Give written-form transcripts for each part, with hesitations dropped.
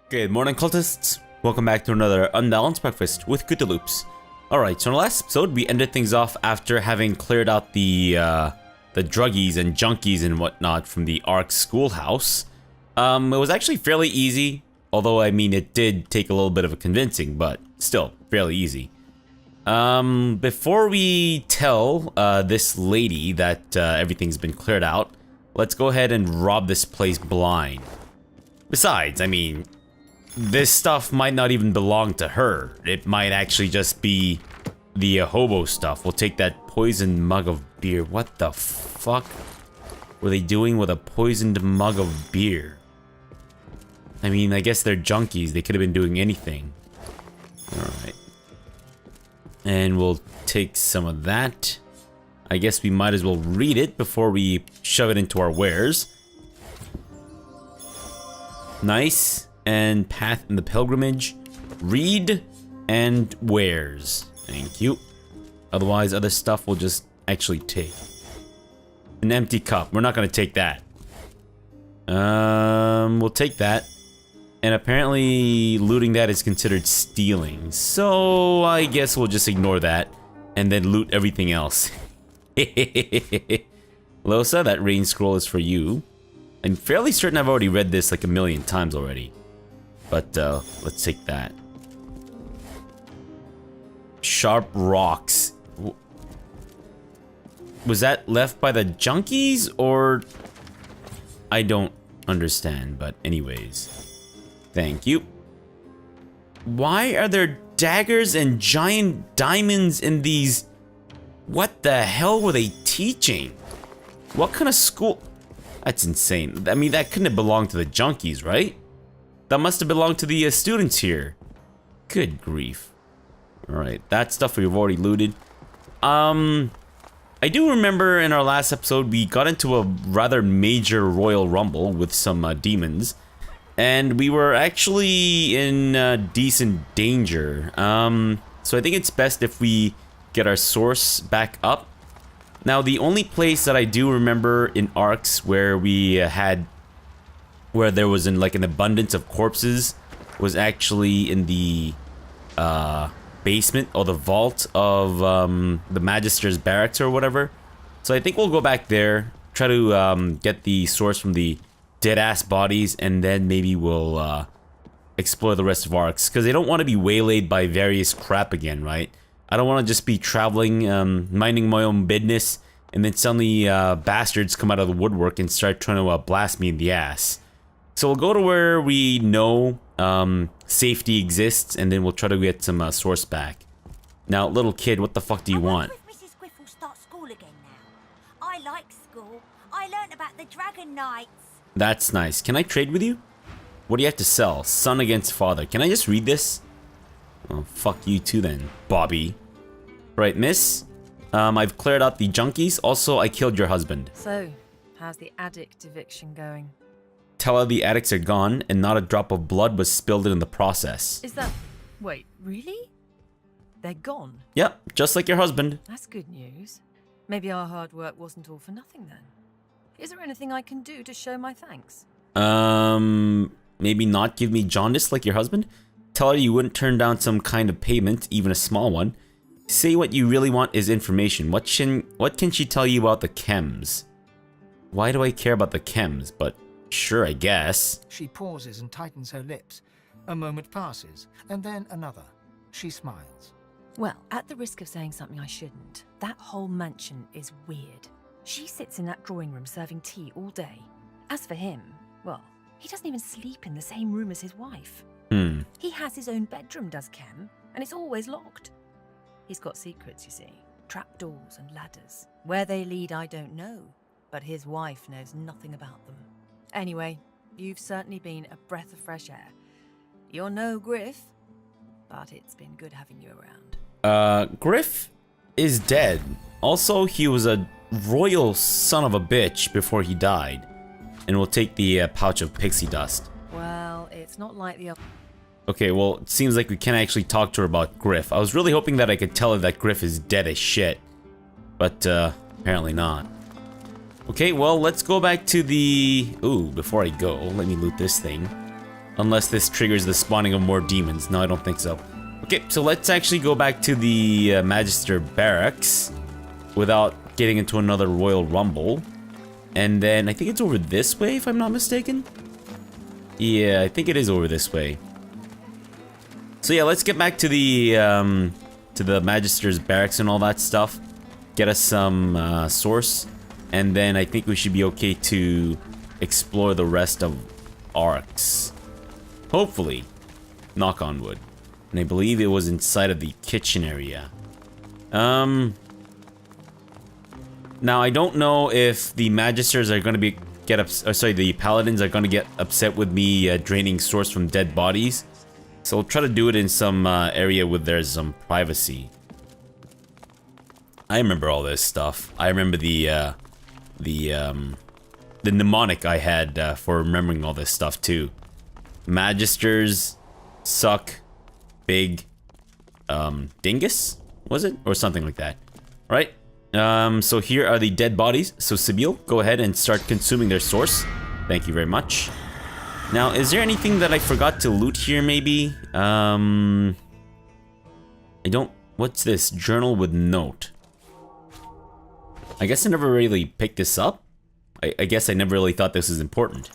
Good morning, cultists. Welcome back to another Unbalanced Breakfast with CthuLoops. Alright, so in the last episode, we ended things off after having cleared out the druggies and junkies and whatnot from the Ark schoolhouse. It was actually fairly easy, although, I mean, it did take a little bit of a convincing, but still, fairly easy. Before we tell this lady that everything's been cleared out, let's go ahead and rob this place blind. Besides, I mean, this stuff might not even belong to her. It might actually just be the hobo stuff. We'll take that poisoned mug of beer. What the fuck were they doing with a poisoned mug of beer? I mean, I guess they're junkies. They could have been doing anything. Alright. And we'll take some of that. I guess we might as well read it before we shove it into our wares. Nice. And path in the pilgrimage, read, and wares. Thank you. Otherwise, other stuff we'll just actually take. An empty cup. We're not gonna take that. We'll take that. And apparently, looting that is considered stealing. So I guess we'll just ignore that and then loot everything else. Losa, that rain scroll is for you. I'm fairly certain I've already read this like a million times already. But, let's take that. Sharp rocks. Was that left by the junkies, or... I don't understand, but anyways. Thank you. Why are there daggers and giant diamonds in these... What the hell were they teaching? What kind of school... That's insane. I mean, that couldn't have belonged to the junkies, right? That must have belonged to the students here. Good grief. Alright, that stuff we've already looted. I do remember in our last episode we got into a rather major royal rumble with some demons. And we were actually in decent danger. So I think it's best if we get our source back up. Now, the only place that I do remember in Arks where we where there was like an abundance of corpses was actually in the basement or the vault of the Magister's barracks or whatever. So I think we'll go back there, try to get the source from the dead-ass bodies, and then maybe we'll explore the rest of Arks, because I don't want to be waylaid by various crap again, right? I don't want to just be traveling, minding my own business, and then suddenly bastards come out of the woodwork and start trying to blast me in the ass. So we'll go to where we know safety exists, and then we'll try to get some source back. Now, little kid, what the fuck do you want? If Mrs. Griff will start school again now. I like school. I learned about the Dragon Knights. That's nice. Can I trade with you? What do you have to sell? Son against father. Can I just read this? Oh, fuck you too then, Bobby. Right, miss? I've cleared out the junkies. Also, I killed your husband. So, how's the addict eviction going? Tell her the addicts are gone, and not a drop of blood was spilled in the process. Is that... Wait, really? They're gone? Yep, just like your husband. That's good news. Maybe our hard work wasn't all for nothing then. Is there anything I can do to show my thanks? Maybe not give me jaundice like your husband? Tell her you wouldn't turn down some kind of payment, even a small one. Say what you really want is information. What can she tell you about the chems? Why do I care about the chems? But sure, I guess. She pauses and tightens her lips. A moment passes, and then another. She smiles. Well, at the risk of saying something I shouldn't, that whole mansion is weird. She sits in that drawing room serving tea all day. As for him, well, he doesn't even sleep in the same room as his wife. He has his own bedroom, does Chem, and it's always locked. He's got secrets, you see. Trapdoors and ladders. Where they lead, I don't know, but his wife knows nothing about them. Anyway, you've certainly been a breath of fresh air. You're no Griff, but it's been good having you around. Griff is dead. Also, he was a royal son of a bitch before he died. And we'll take the pouch of pixie dust. Well, it's not like the other... Okay, well, it seems like we can't actually talk to her about Griff. I was really hoping that I could tell her that Griff is dead as shit. But, apparently not. Okay, well, let's go back to the... Ooh, before I go, let me loot this thing. Unless this triggers the spawning of more demons. No, I don't think so. Okay, so let's actually go back to the Magister Barracks without getting into another Royal Rumble. And then I think it's over this way, if I'm not mistaken. Yeah, I think it is over this way. So yeah, let's get back to the Magister's Barracks and all that stuff. Get us some source. And then I think we should be okay to explore the rest of Arx. Hopefully. Knock on wood. And I believe it was inside of the kitchen area. Now I don't know if the Magisters are going to the Paladins are going to get upset with me draining source from dead bodies. So I'll try to do it in some area where there's some privacy. I remember all this stuff. I remember the mnemonic I had for remembering all this stuff too. Magisters suck big dingus, was it? Or something like that. Right? So here are the dead bodies. So Sibyl, go ahead and start consuming their source. Thank you very much. Now, is there anything that I forgot to loot here maybe? What's this? Journal with note. I guess I never really picked this up. I guess I never really thought this was important.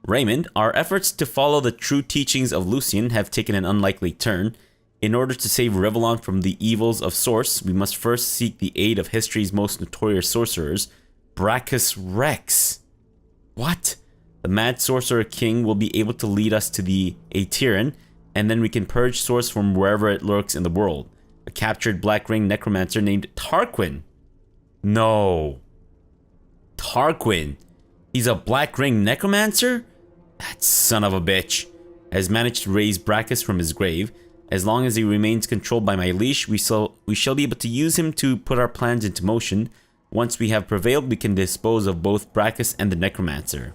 Raymond, our efforts to follow the true teachings of Lucian have taken an unlikely turn. In order to save Rivellon from the evils of Source, we must first seek the aid of history's most notorious sorcerers, Brachus Rex. What? The Mad Sorcerer King will be able to lead us to the Aetherin, and then we can purge Source from wherever it lurks in the world. A captured Black Ring Necromancer named Tarquin. No. Tarquin? He's a Black Ring Necromancer? That son of a bitch has managed to raise Brachus from his grave. As long as he remains controlled by my leash, we shall be able to use him to put our plans into motion. Once we have prevailed, we can dispose of both Brachus and the Necromancer.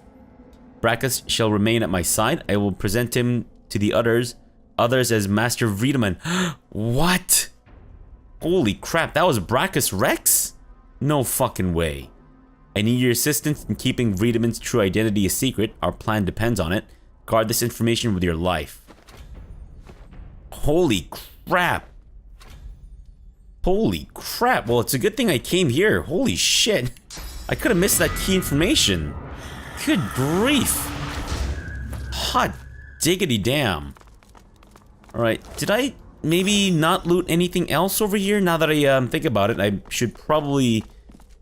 Brachus shall remain at my side. I will present him to the others as Master Wiedemann. What? Holy crap, that was Brachus Rex? No fucking way. I need your assistance in keeping Wiedemann's true identity a secret. Our plan depends on it. Guard this information with your life. Holy crap. Holy crap. Well, it's a good thing I came here. Holy shit. I could have missed that key information. Good grief. Hot diggity damn. Alright, did I maybe not loot anything else over here? Now that I think about it, I should probably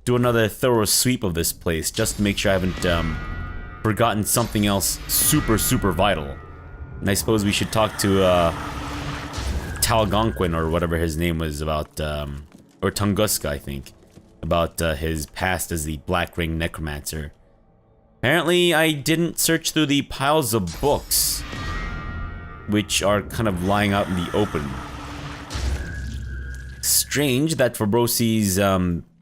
do another thorough sweep of this place just to make sure I haven't forgotten something else super vital. And I suppose we should talk to Talgonquin or whatever his name was about, or Tunguska, I think, about his past as the Black Ring Necromancer. Apparently, I didn't search through the piles of books, which are kind of lying out in the open. Strange that Fabrosi's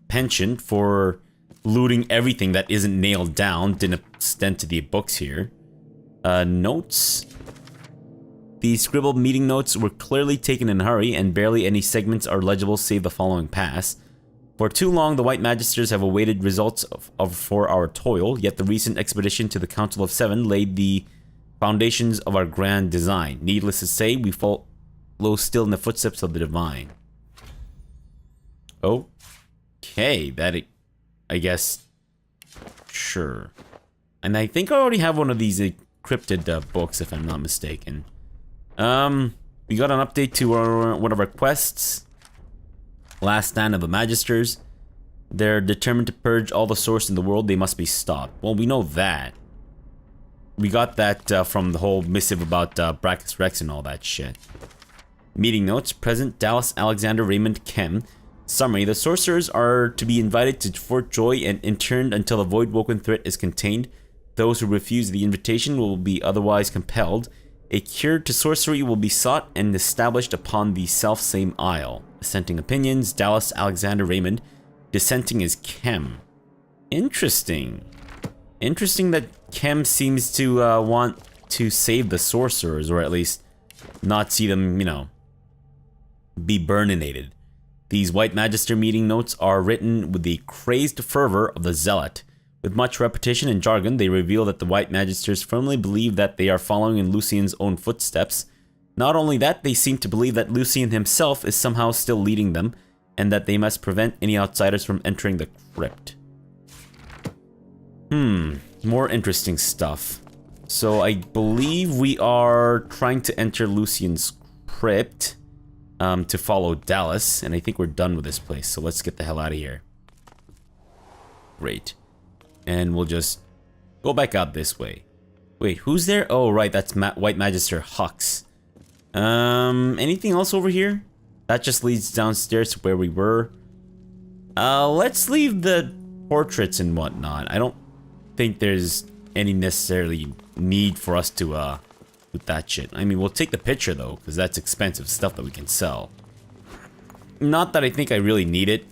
penchant for looting everything that isn't nailed down didn't extend to the books here. Notes. The scribbled meeting notes were clearly taken in a hurry, and barely any segments are legible save the following pass. For too long, the White Magisters have awaited results for our toil, yet the recent expedition to the Council of Seven laid the foundations of our grand design. Needless to say, we follow still in the footsteps of the Divine. Okay, I guess, sure. And I think I already have one of these encrypted books, if I'm not mistaken. We got an update to one of our quests. Last stand of the Magisters. They're determined to purge all the source in the world. They must be stopped. Well, we know that. We got that from the whole missive about Brachus Rex and all that shit. Meeting notes. Present Dallas Alexander Raymond Kem. Summary. The sorcerers are to be invited to Fort Joy and interned until the Void-Woken threat is contained. Those who refuse the invitation will be otherwise compelled. A cure to sorcery will be sought and established upon the self-same isle. Assenting opinions, Dallas Alexander Raymond. Dissenting is Kem. Interesting. Interesting that Kem seems to want to save the sorcerers, or at least not see them, you know, be burninated. These White Magister meeting notes are written with the crazed fervor of the zealot. With much repetition and jargon, they reveal that the White Magisters firmly believe that they are following in Lucien's own footsteps. Not only that, they seem to believe that Lucien himself is somehow still leading them, and that they must prevent any outsiders from entering the crypt. More interesting stuff. So I believe we are trying to enter Lucien's crypt to follow Dallas, and I think we're done with this place, so let's get the hell out of here. Great. And we'll just go back out this way. Wait, who's there? Oh, right, that's White Magister Hux. Anything else over here? That just leads downstairs to where we were. Let's leave the portraits and whatnot. I don't think there's any necessarily need for us to, with that shit. I mean, we'll take the picture though, because that's expensive stuff that we can sell. Not that I think I really need it.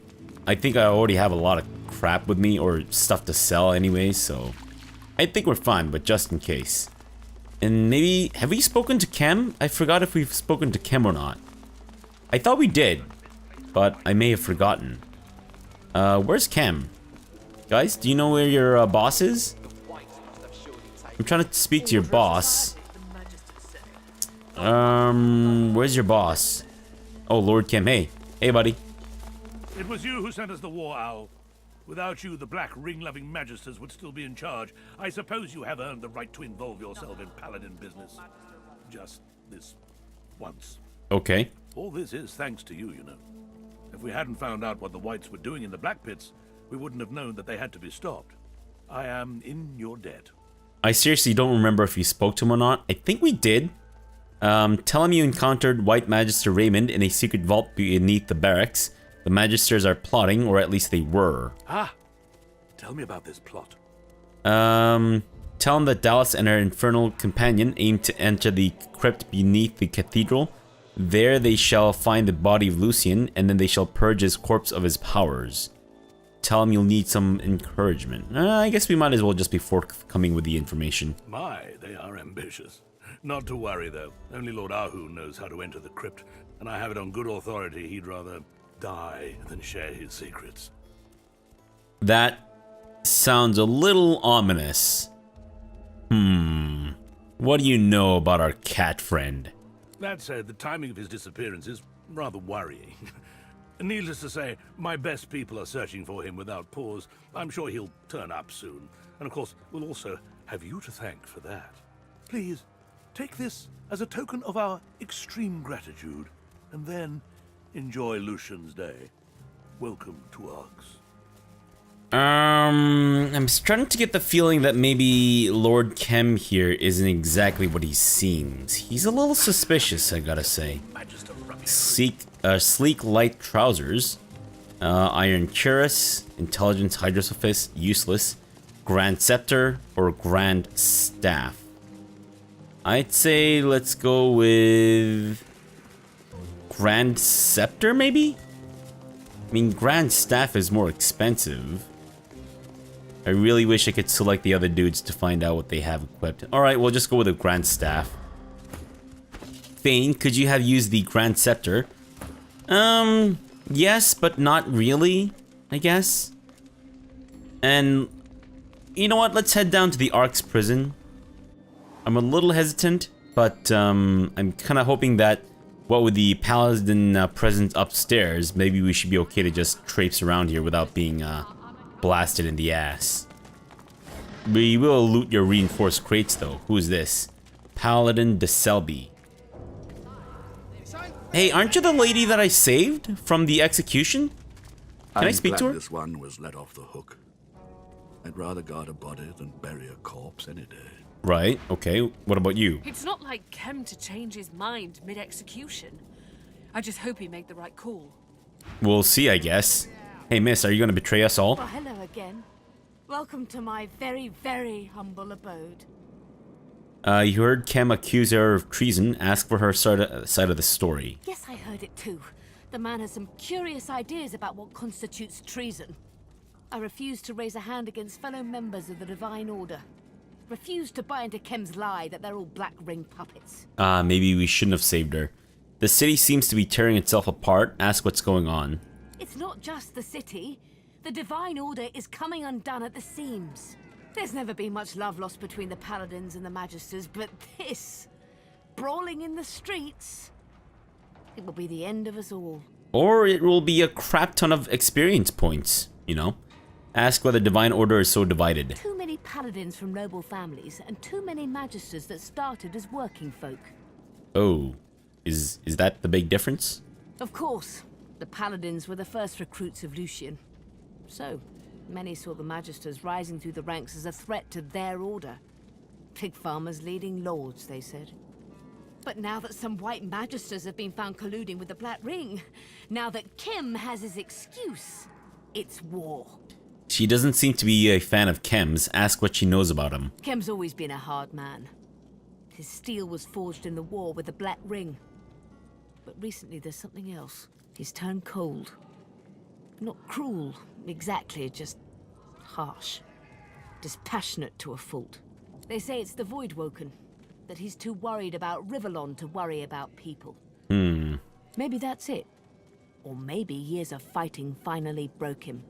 I think I already have a lot of crap with me, or stuff to sell anyway, so I think we're fine, but just in case. And maybe, have we spoken to Kem? I forgot if we've spoken to Kem or not. I thought we did, but I may have forgotten. Where's Kem? Guys, do you know where your boss is? I'm trying to speak to your boss. Where's your boss? Oh, Lord Kem. Hey, buddy. It was you who sent us the war owl. Without you, the black ring-loving magisters would still be in charge. I suppose you have earned the right to involve yourself in paladin business. Just this once. Okay. All this is thanks to you, you know. If we hadn't found out what the Whites were doing in the Black Pits, we wouldn't have known that they had to be stopped. I am in your debt. I seriously don't remember if you spoke to him or not. I think we did. Tell him you encountered White Magister Raymond in a secret vault beneath the barracks. The Magisters are plotting, or at least they were. Ah! Tell me about this plot. Tell him that Dallas and her infernal companion aim to enter the crypt beneath the cathedral. There they shall find the body of Lucien, and then they shall purge his corpse of his powers. Tell him you'll need some encouragement. I guess we might as well just be forthcoming with the information. My, they are ambitious. Not to worry, though. Only Lord Ahu knows how to enter the crypt, and I have it on good authority he'd rather die than share his secrets. That sounds a little ominous. What do you know about our cat friend? That said, the timing of his disappearance is rather worrying. Needless to say, my best people are searching for him without pause. I'm sure he'll turn up soon. And of course, we'll also have you to thank for that. Please, take this as a token of our extreme gratitude, and then enjoy Lucien's day. Welcome to Arx. I'm starting to get the feeling that maybe Lord Kem here isn't exactly what he seems. He's a little suspicious, I gotta say. Sleek light trousers, iron cuirass, intelligence hydrosophist, useless, grand scepter, or grand staff. I'd say let's go with grand scepter, maybe? I mean, grand staff is more expensive. I really wish I could select the other dudes to find out what they have equipped. Alright, we'll just go with a grand staff. Thane, could you have used the grand scepter? Yes, but not really, I guess. And, you know what, let's head down to the Arx prison. I'm a little hesitant, but I'm kind of hoping that, what with the paladin presence upstairs, maybe we should be okay to just traipse around here without being blasted in the ass. We will loot your reinforced crates though. Who is this? Paladin de Selby. Hey, aren't you the lady that I saved from the execution? Can I speak to her? This one was let off the hook. I'd rather guard a body than bury a corpse any day. Right, okay. What about you? It's not like Kem to change his mind mid-execution. I just hope he made the right call. We'll see, I guess. Hey, miss, are you gonna betray us all? Well, hello again. Welcome to my very, very humble abode. You heard Kem accuse her of treason. Ask for her side of the story. Yes, I heard it too. The man has some curious ideas about what constitutes treason. I refuse to raise a hand against fellow members of the Divine Order. Refuse to buy into Kem's lie that they're all Black Ring puppets. Maybe we shouldn't have saved her. The city seems to be tearing itself apart. Ask what's going on. It's not just the city. The Divine Order is coming undone at the seams. There's never been much love lost between the Paladins and the Magisters, but this... brawling in the streets... it will be the end of us all. Or it will be a crap ton of experience points, you know? Ask why the Divine Order is so divided. Too many Paladins from noble families, and too many Magisters that started as working folk. Oh, is that the big difference? Of course, the Paladins were the first recruits of Lucian. So, many saw the Magisters rising through the ranks as a threat to their order. Pig farmers leading lords, they said. But now that some white Magisters have been found colluding with the Black Ring, now that Kim has his excuse, it's war. She doesn't seem to be a fan of Kem's. Ask what she knows about him. Kem's always been a hard man. His steel was forged in the war with the Black Ring. But recently there's something else. He's turned cold. Not cruel, exactly, just harsh. Dispassionate to a fault. They say it's the Void Woken, that he's too worried about Rivellon to worry about people. Maybe that's it. Or maybe years of fighting finally broke him.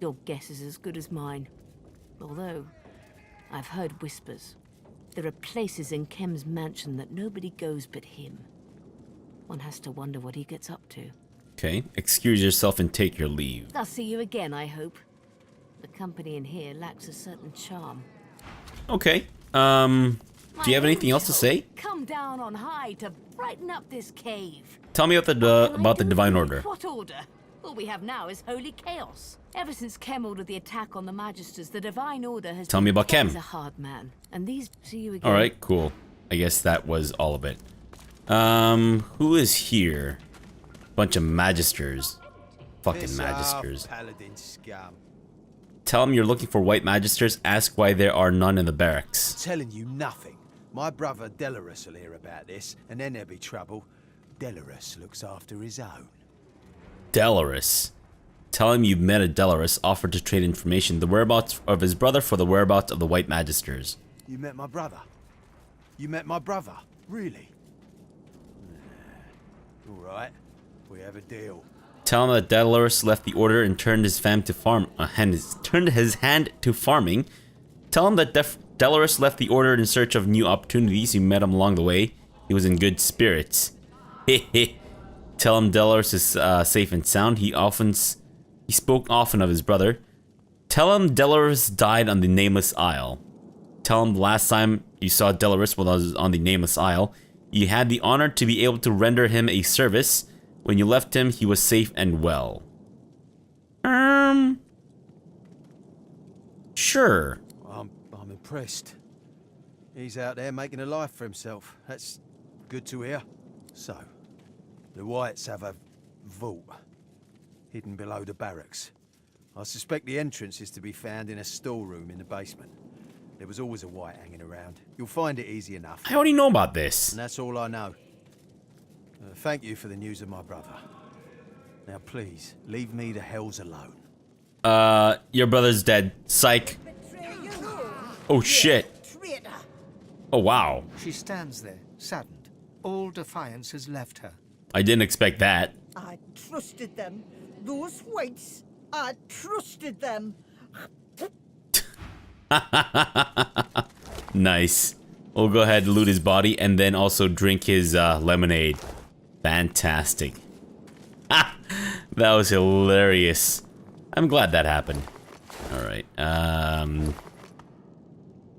Your guess is as good as mine. Although, I've heard whispers. There are places in Kem's mansion that nobody goes but him. One has to wonder what he gets up to. Okay, excuse yourself and take your leave. I'll see you again, I hope. The company in here lacks a certain charm. Okay, do you have anything else to say? Come down on high to brighten up this cave. Tell me about the Divine Order. What order? All we have now is holy chaos. Ever since Kem ordered the attack on the Magisters, the Divine Order has... Tell me about Kem. He's a hard man, and these... See you again. Alright, cool. I guess that was all of it. Who is here? Bunch of Magisters. Fucking Magisters. Paladin scum. Tell them you're looking for white Magisters. Ask why there are none in the barracks. Telling you nothing. My brother Delarus will hear about this, and then there'll be trouble. Delarus looks after his own. Delarus. Tell him you've met a Delarus, offered to trade information, the whereabouts of his brother for the whereabouts of the white Magisters. You met my brother? You met my brother? Really? Alright, we have a deal. Tell him that Delarus left the order and turned his fam to farm. Turned his hand to farming. Tell him that Delarus left the order in search of new opportunities. You met him along the way. He was in good spirits. Hehe. Tell him Delarus is safe and sound. He spoke often of his brother. Tell him Delarus died on the Nameless Isle. Tell him the last time you saw Delarus was on the Nameless Isle. You had the honor to be able to render him a service. When you left him, he was safe and well. Sure. I'm impressed. He's out there making a life for himself. That's good to hear. So, the Whites have a vault hidden below the barracks. I suspect the entrance is to be found in a storeroom in the basement. There was always a White hanging around. You'll find it easy enough. I already know about this. And that's all I know. Thank you for the news of my brother. Now please, leave me the hells alone. Your brother's dead. Psych. Oh shit. Oh wow. She stands there, saddened. All defiance has left her. I didn't expect that. I trusted them. Those Whites, I trusted them. Nice. We'll go ahead and loot his body and then also drink his lemonade. Fantastic. Ah, that was hilarious. I'm glad that happened. Alright,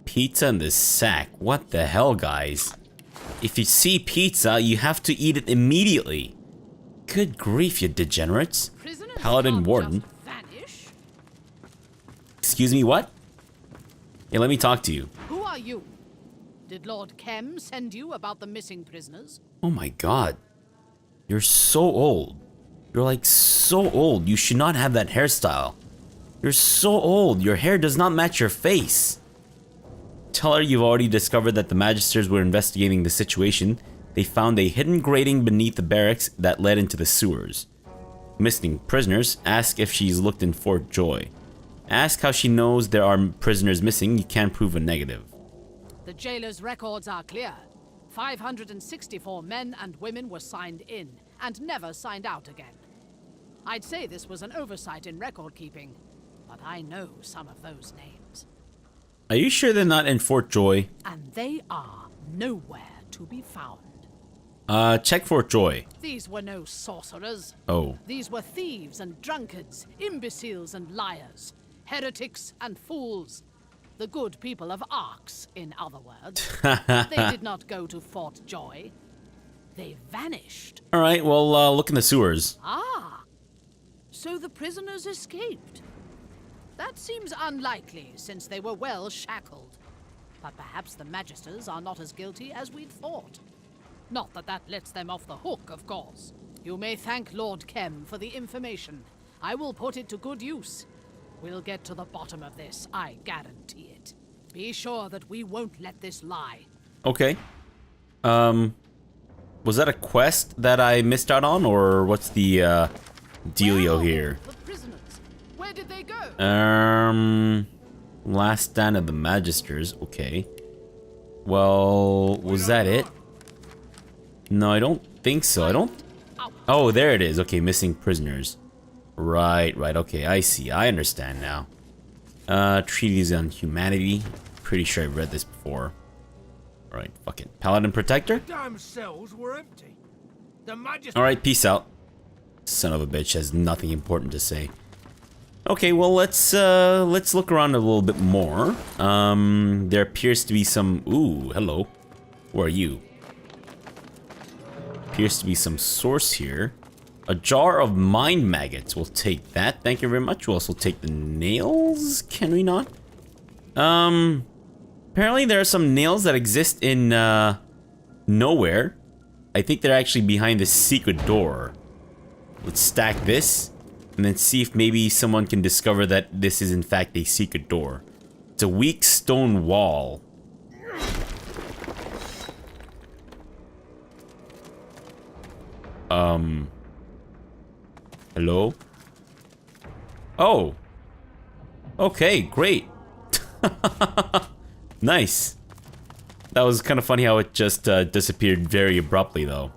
pizza in the sack. What the hell, guys? If you see pizza, you have to eat it immediately. Good grief, you degenerates. Paladin Warden. Excuse me, what? Yeah, let me talk to you. Who are you? Did Lord Kem send you about the missing prisoners? Oh my god. You're so old. You're like so old. You should not have that hairstyle. You're so old. Your hair does not match your face. Tell her you've already discovered that the Magisters were investigating the situation. They found a hidden grating beneath the barracks that led into the sewers. Missing prisoners. Ask if she's looked in Fort Joy. Ask how she knows there are prisoners missing. You can't prove a negative. The jailer's records are clear. 564 men and women were signed in, and never signed out again. I'd say this was an oversight in record keeping, but I know some of those names. Are you sure they're not in Fort Joy? And they are nowhere to be found. Check Fort Joy. These were no sorcerers. Oh. These were thieves and drunkards, imbeciles and liars, heretics and fools. The good people of Arx, in other words. They did not go to Fort Joy. They vanished. Alright, well, look in the sewers. Ah, so the prisoners escaped. That seems unlikely, since they were well shackled. But perhaps the Magisters are not as guilty as we'd thought. Not that that lets them off the hook, of course. You may thank Lord Kem for the information. I will put it to good use. We'll get to the bottom of this, I guarantee it. Be sure that we won't let this lie. Okay. Was that a quest that I missed out on, or what's the, dealio here? The prisoners, where did they go? Last stand of the Magisters, okay. Well, was that it? No, I don't think so. I don't... Oh, there it is. Okay, missing prisoners. Right, okay, I see. I understand now. Treaties on Humanity. Pretty sure I've read this before. Alright, fuck it. Paladin Protector? Damn cells were empty. The Magister... Alright, peace out. Son of a bitch has nothing important to say. Okay, well, let's look around a little bit more. There appears to be some... Ooh, hello. Who are you? Appears to be some source here. A jar of mind maggots. We'll take that. Thank you very much. We'll also take the nails. Can we not? Apparently there are some nails that exist in, nowhere. I think they're actually behind this secret door. Let's stack this. And then see if maybe someone can discover that this is in fact a secret door. It's a weak stone wall. Hello? Oh. Okay, great. Nice. That was kind of funny how it just disappeared very abruptly, though.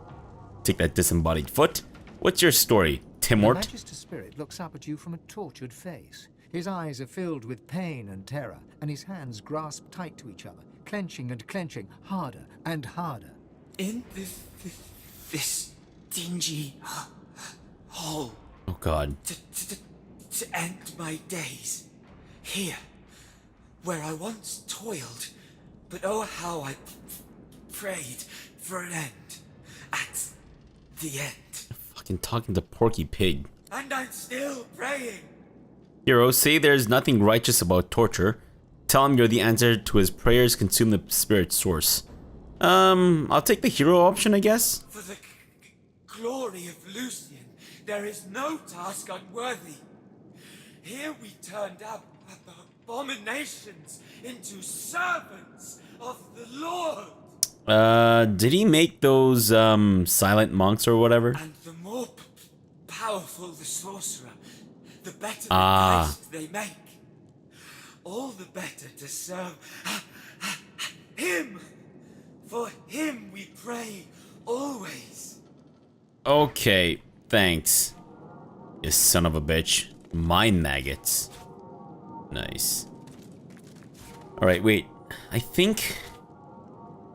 Take that disembodied foot. What's your story, Timort? The Magister Spirit looks up at you from a tortured face. His eyes are filled with pain and terror, and his hands grasp tight to each other, clenching and clenching, harder and harder. In this dingy hole. Oh God. To end my days. Here, where I once toiled, but oh how I prayed for an end. At the end. Fucking talking to Porky Pig. And I'm still praying. Hero, say there's nothing righteous about torture. Tell him you're the answer to his prayers. Consume the spirit source. I'll take the hero option, I guess. For the glory of Lucian, there is no task unworthy. Here we turned up abominations into servants of the Lord. Did he make those, silent monks or whatever? And the more powerful the sorcerer, the better the price they make. All the better to serve him. For him we pray always. Okay, thanks. You son of a bitch. Mind maggots. Nice. Alright, wait. I think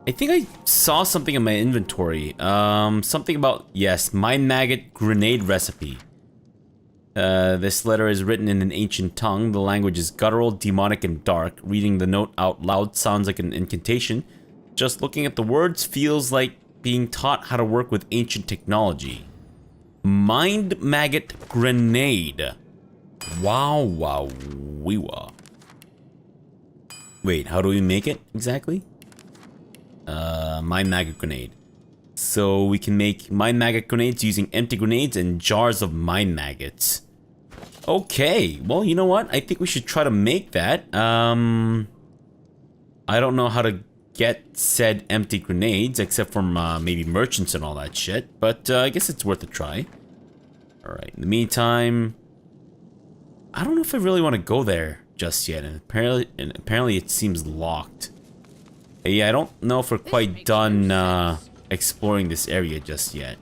I saw something in my inventory. Something about, yes, mind maggot grenade recipe. This letter is written in an ancient tongue. The language is guttural, demonic, and dark. Reading the note out loud sounds like an incantation. Just looking at the words feels like being taught how to work with ancient technology. Mind maggot grenade. Wow, wow, wee wah. Wait, how do we make it exactly? Mind maggot grenade. So we can make mind maggot grenades using empty grenades and jars of mind maggots. Okay, well, you know what? I think we should try to make that. I don't know how to get said empty grenades, except from maybe merchants and all that shit. But I guess it's worth a try. Alright, in the meantime, I don't know if I really want to go there just yet. And apparently it seems locked. Yeah, I don't know if we're quite done exploring this area just yet.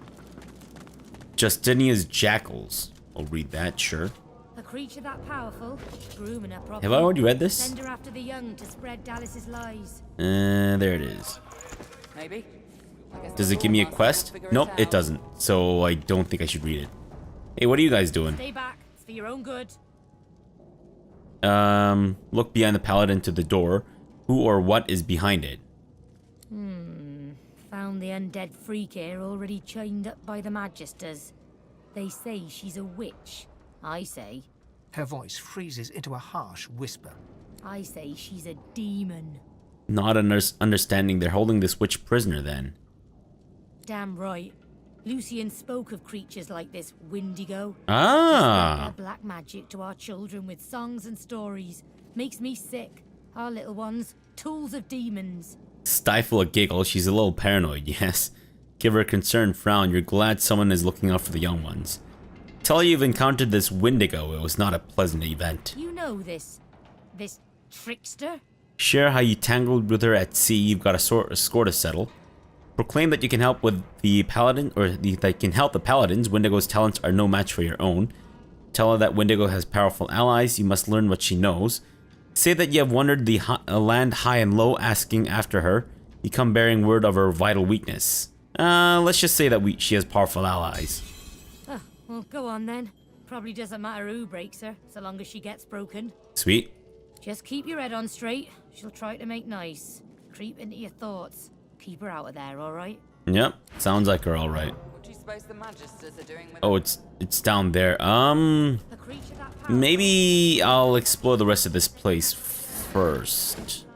Justinia's Jackals. I'll read that, sure. A creature that powerful, grooming her properly. Have I already read this? Send her after the young to spread Dallas's lies. There it is. Maybe. Does it give me a quest? Nope, it doesn't. So I don't think I should read it. Hey, what are you guys doing? Stay back. It's for your own good. Look behind the paladin to the door. Who or what is behind it? Found the undead freak here already chained up by the Magisters. They say she's a witch. I say. Her voice freezes into a harsh whisper. I say she's a demon. Not understanding they're holding this witch prisoner then. Damn right. Lucian spoke of creatures like this Windigo. Ah! Their black magic to our children with songs and stories. Makes me sick. Our little ones, tools of demons. Stifle a giggle. She's a little paranoid, yes. Give her a concerned frown. You're glad someone is looking out for the young ones. Tell her you've encountered this Windigo. It was not a pleasant event. You know this trickster? Share how you tangled with her at sea. You've got a score to settle. Proclaim that you can help with the paladin, or that can help the paladins. Windigo's talents are no match for your own. Tell her that Windigo has powerful allies. You must learn what she knows. Say that you have wandered the land high and low, asking after her. You come bearing word of her vital weakness. Let's just say that she has powerful allies. Well, go on then. Probably doesn't matter who breaks her, so long as she gets broken. Sweet. Just keep your head on straight. She'll try to make nice. Creep into your thoughts. Keep her out of there, alright? Yep, sounds like her alright. What do you suppose the Magisters are doing with Oh, it's down there. Maybe I'll explore the rest of this place first.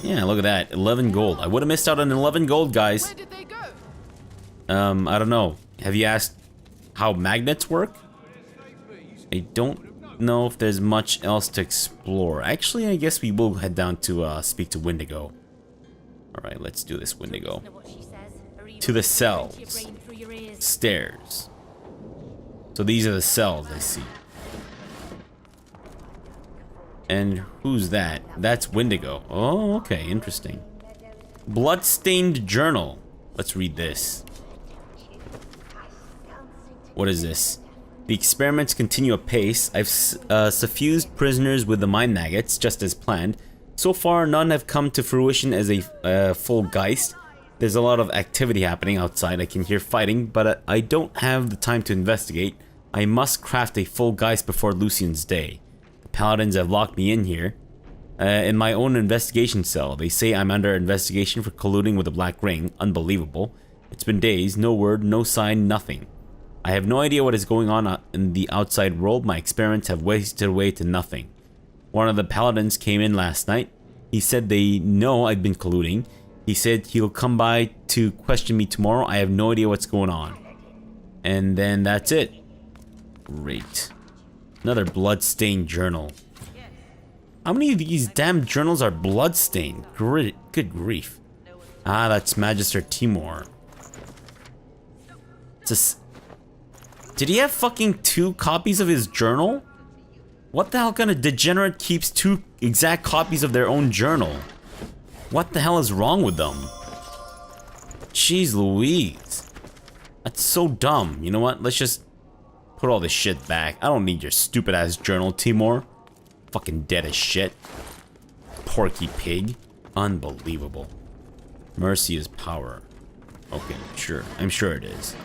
Yeah, look at that. 11 gold. I would have missed out on 11 gold, guys. Where did they go? I don't know. Have you asked how magnets work? I don't know if there's much else to explore. Actually, I guess we will head down to speak to Windigo. Alright, let's do this, Windigo. To the cells. Stairs. So these are the cells, I see. And who's that? That's Windigo. Oh, okay, interesting. Bloodstained journal. Let's read this. What is this? The experiments continue apace. I've suffused prisoners with the mind maggots, just as planned. So far, none have come to fruition as a full Geist. There's a lot of activity happening outside. I can hear fighting, but I don't have the time to investigate. I must craft a full Geist before Lucian's day. The Paladins have locked me in here. In my own investigation cell. They say I'm under investigation for colluding with the Black Ring. Unbelievable. It's been days. No word, no sign, nothing. I have no idea what is going on in the outside world. My experiments have wasted away to nothing. One of the Paladins came in last night. He said they know I've been colluding. He said he'll come by to question me tomorrow. I have no idea what's going on. And then that's it. Great. Another bloodstained journal. How many of these damn journals are bloodstained? Good grief. Ah, that's Magister Timur. Did he have fucking 2 copies of his journal? What the hell kind of degenerate keeps 2 exact copies of their own journal? What the hell is wrong with them? Jeez Louise. That's so dumb. You know what? Let's just put all this shit back. I don't need your stupid ass journal, Timur. Fucking dead as shit. Porky pig. Unbelievable. Mercy is power. Okay, sure. I'm sure it is.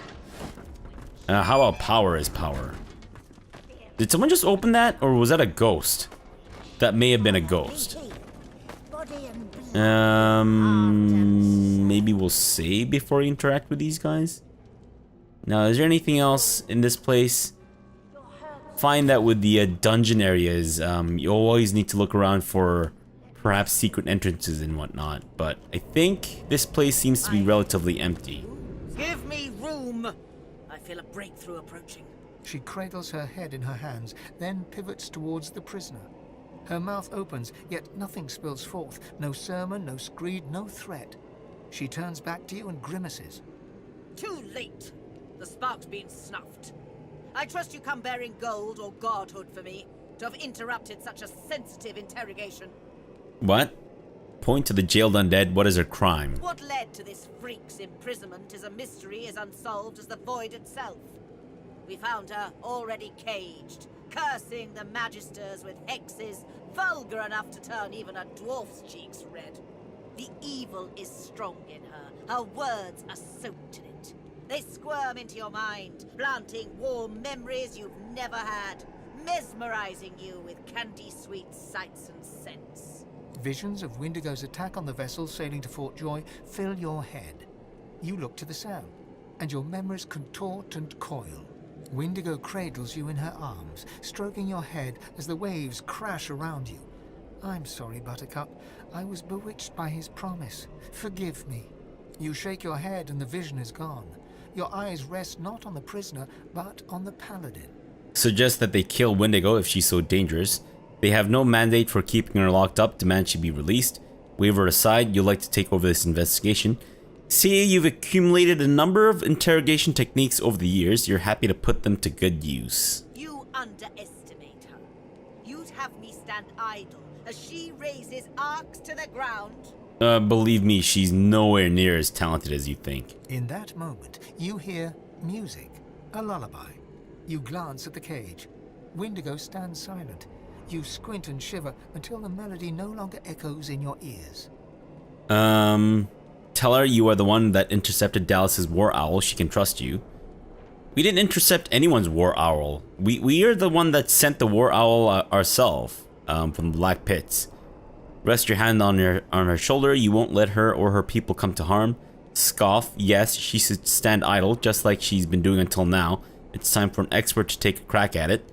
How about power is power? Did someone just open that, or was that a ghost? That may have been a ghost. Maybe we'll save before we interact with these guys. Now, is there anything else in this place? Find that with the dungeon areas, you always need to look around for perhaps secret entrances and whatnot. But I think this place seems to be relatively empty. Give me room. I feel a breakthrough approaching. She cradles her head in her hands, then pivots towards the prisoner. Her mouth opens, yet nothing spills forth. No sermon, no screed, no threat. She turns back to you and grimaces. Too late. The spark's been snuffed. I trust you come bearing gold or godhood for me to have interrupted such a sensitive interrogation. What? Point to the jailed undead. What is her crime? What led to this freak's imprisonment is a mystery as unsolved as the void itself. We found her already caged, cursing the Magisters with hexes vulgar enough to turn even a dwarf's cheeks red. The evil is strong in her. Her words are soaked in it. They squirm into your mind, planting warm memories you've never had, mesmerizing you with candy-sweet sights and scents. Visions of Wendigo's attack on the vessel sailing to Fort Joy fill your head. You look to the sound, and your memories contort and coil. Wendigo cradles you in her arms, stroking your head as the waves crash around you. I'm sorry, Buttercup. I was bewitched by his promise. Forgive me. You shake your head and the vision is gone. Your eyes rest not on the prisoner, but on the paladin. Suggest that they kill Wendigo if she's so dangerous. They have no mandate for keeping her locked up. Demand she be released. Waver aside, you'd like to take over this investigation. See, you've accumulated a number of interrogation techniques over the years. You're happy to put them to good use. You underestimate her. You'd have me stand idle as she raises arcs to the ground. Believe me, she's nowhere near as talented as you think. In that moment, you hear music, a lullaby. You glance at the cage. Wendigo stands silent. You squint and shiver until the melody no longer echoes in your ears. Tell her you are the one that intercepted Dallas's war owl. She can trust you. We didn't intercept anyone's war owl. We are the one that sent the war owl ourselves from the Black Pits. Rest your hand on her shoulder. You won't let her or her people come to harm. Scoff. Yes, she should stand idle, just like she's been doing until now. It's time for an expert to take a crack at it.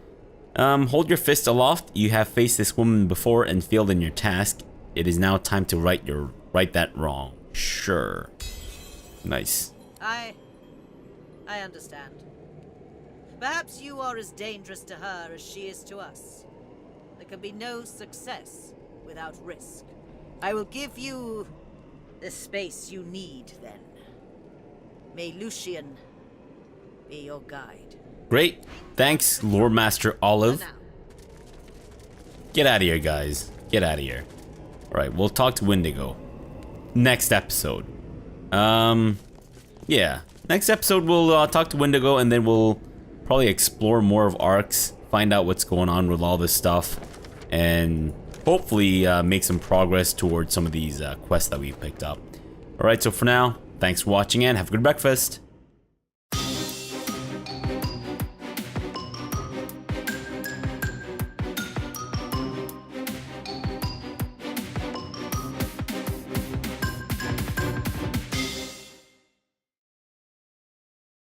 Hold your fist aloft. You have faced this woman before and failed in your task. It is now time to right that wrong. Sure. Nice. I understand. Perhaps you are as dangerous to her as she is to us. There can be no success without risk. I will give you the space you need then. May Lucian be your guide. Great. Thanks, Lore Master Olive. Get out of here, guys. Get out of here. Alright, we'll talk to Wendigo. Next episode. Yeah. Next episode, we'll talk to Wendigo, and then we'll probably explore more of Arcs, find out what's going on with all this stuff, and hopefully make some progress towards some of these quests that we picked up. Alright, so for now, thanks for watching, and have a good breakfast.